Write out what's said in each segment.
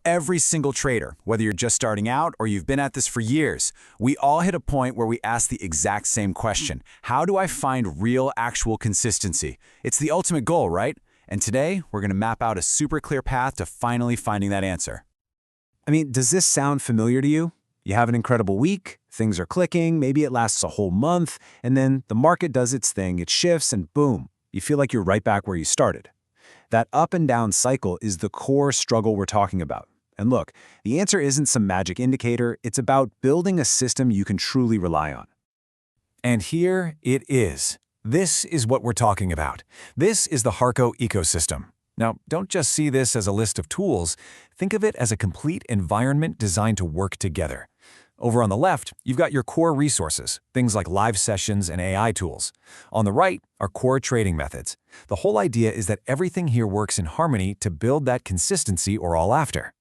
Every single trader, whether you're just starting out or you've been at this for years, we all hit a point where we ask the exact same question. How do I find real, actual consistency? It's the ultimate goal, right? And today, we're going to map out a super clear path to finally finding that answer. Does this sound familiar to you? You have an incredible week, things are clicking, maybe it lasts a whole month, and then the market does its thing, it shifts, and boom, you feel like you're right back where you started. That up and down cycle is the core struggle we're talking about. And look, the answer isn't some magic indicator, it's about building a system you can truly rely on. And here it is. This is what we're talking about. This is the HARKO ecosystem. Now, don't just see this as a list of tools. Think of it as a complete environment designed to work together. Over on the left, you've got your core resources, things like live sessions and AI tools. On the right are core trading methods. The whole idea is that everything here works in harmony to build that consistency we're all after.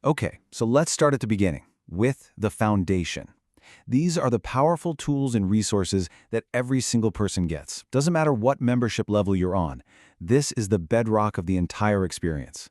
Okay, so let's start at the beginning, with the foundation. These are the powerful tools and resources that every single person gets. Doesn't matter what membership level you're on. This is the bedrock of the entire experience.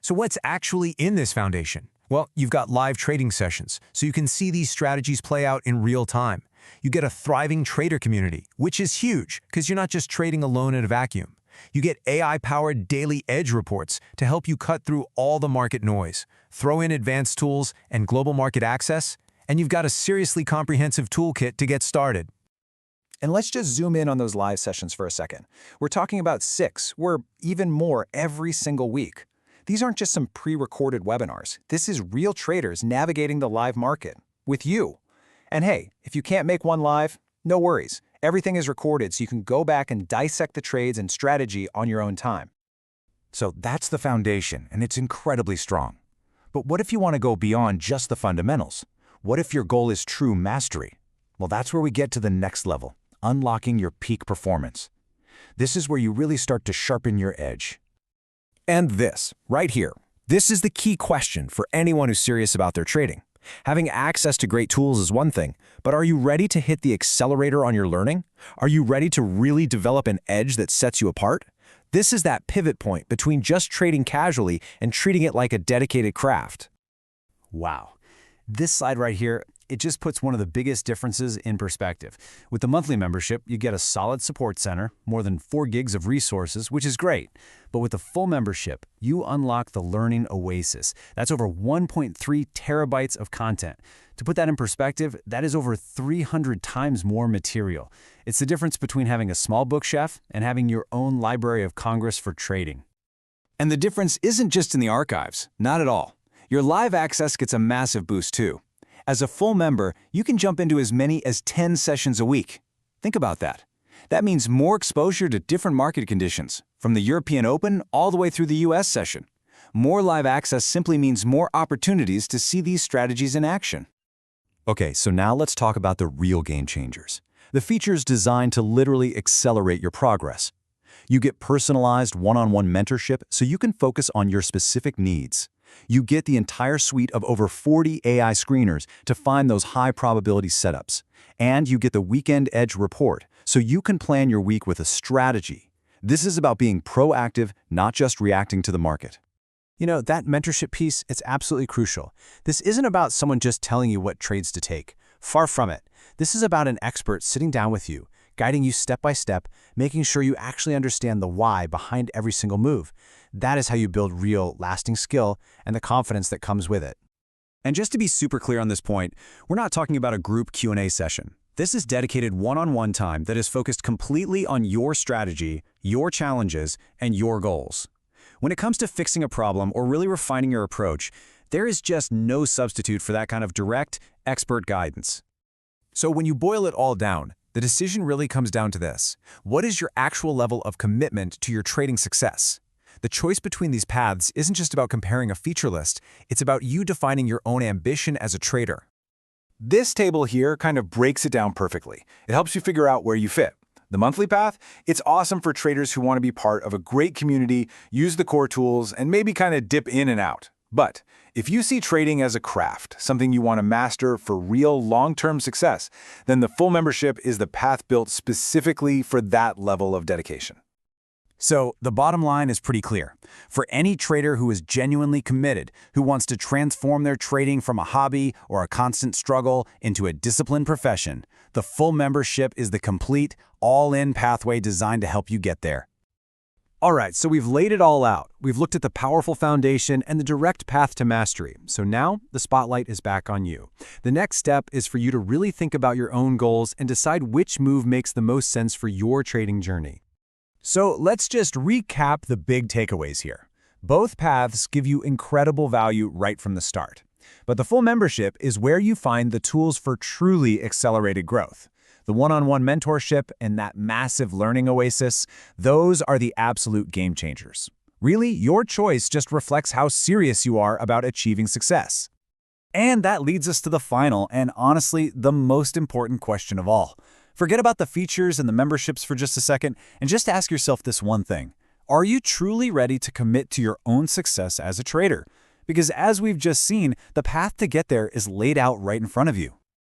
So what's actually in this foundation? Well, you've got live trading sessions, so you can see these strategies play out in real time. You get a thriving trader community, which is huge because you're not just trading alone in a vacuum. You get AI-powered daily edge reports to help you cut through all the market noise. Throw in advanced tools and global market access, and you've got a seriously comprehensive toolkit to get started. And let's just zoom in on those live sessions for a second. We're talking about 6, or even more every single week. These aren't just some pre-recorded webinars. This is real traders navigating the live market with you. And hey, if you can't make one live, no worries. Everything is recorded so you can go back and dissect the trades and strategy on your own time. So that's the foundation, and it's incredibly strong. But what if you want to go beyond just the fundamentals? What if your goal is true mastery? Well, that's where we get to the next level, unlocking your peak performance. This is where you really start to sharpen your edge. And this, right here, this is the key question for anyone who's serious about their trading. Having access to great tools is one thing, but are you ready to hit the accelerator on your learning? Are you ready to really develop an edge that sets you apart? This is that pivot point between just trading casually and treating it like a dedicated craft. Wow. This slide right here, it just puts one of the biggest differences in perspective. With the monthly membership, you get a solid support center, more than 4 gigs of resources, which is great. But with the full membership, you unlock the Learning Oasis. That's over 1.3 terabytes of content. To put that in perspective, that is over 300 times more material. It's the difference between having a small bookshelf and having your own Library of Congress for trading. And the difference isn't just in the archives, not at all. Your live access gets a massive boost too. As a full member, you can jump into as many as 10 sessions a week. Think about that. That means more exposure to different market conditions, from the European Open all the way through the US session. More live access simply means more opportunities to see these strategies in action. Okay, so now let's talk about the real game changers. The features designed to literally accelerate your progress. You get personalized one-on-one mentorship so you can focus on your specific needs. You get the entire suite of over 40 AI screeners to find those high-probability setups. And you get the Weekend Edge report, so you can plan your week with a strategy. This is about being proactive, not just reacting to the market. That mentorship piece, it's absolutely crucial. This isn't about someone just telling you what trades to take. Far from it. This is about an expert sitting down with you, guiding you step by step, making sure you actually understand the why behind every single move. That is how you build real, lasting skill and the confidence that comes with it. And just to be super clear on this point, we're not talking about a group Q&A session. This is dedicated one-on-one time that is focused completely on your strategy, your challenges, and your goals. When it comes to fixing a problem or really refining your approach, there is just no substitute for that kind of direct, expert guidance. So when you boil it all down, the decision really comes down to this. What is your actual level of commitment to your trading success? The choice between these paths isn't just about comparing a feature list, it's about you defining your own ambition as a trader. This table here kind of breaks it down perfectly. It helps you figure out where you fit. The monthly path, it's awesome for traders who want to be part of a great community, use the core tools, and maybe kind of dip in and out. But if you see trading as a craft, something you want to master for real long-term success, then the full membership is the path built specifically for that level of dedication. So the bottom line is pretty clear. For any trader who is genuinely committed, who wants to transform their trading from a hobby or a constant struggle into a disciplined profession, the full membership is the complete, all-in pathway designed to help you get there. All right, so we've laid it all out. We've looked at the powerful foundation and the direct path to mastery. So now the spotlight is back on you. The next step is for you to really think about your own goals and decide which move makes the most sense for your trading journey. So let's just recap the big takeaways here. Both paths give you incredible value right from the start. But the full membership is where you find the tools for truly accelerated growth. The one-on-one mentorship and that massive learning oasis, those are the absolute game changers. Really, your choice just reflects how serious you are about achieving success. And that leads us to the final and honestly the most important question of all. Forget about the features and the memberships for just a second and just ask yourself this one thing. Are you truly ready to commit to your own success as a trader? Because as we've just seen, the path to get there is laid out right in front of you.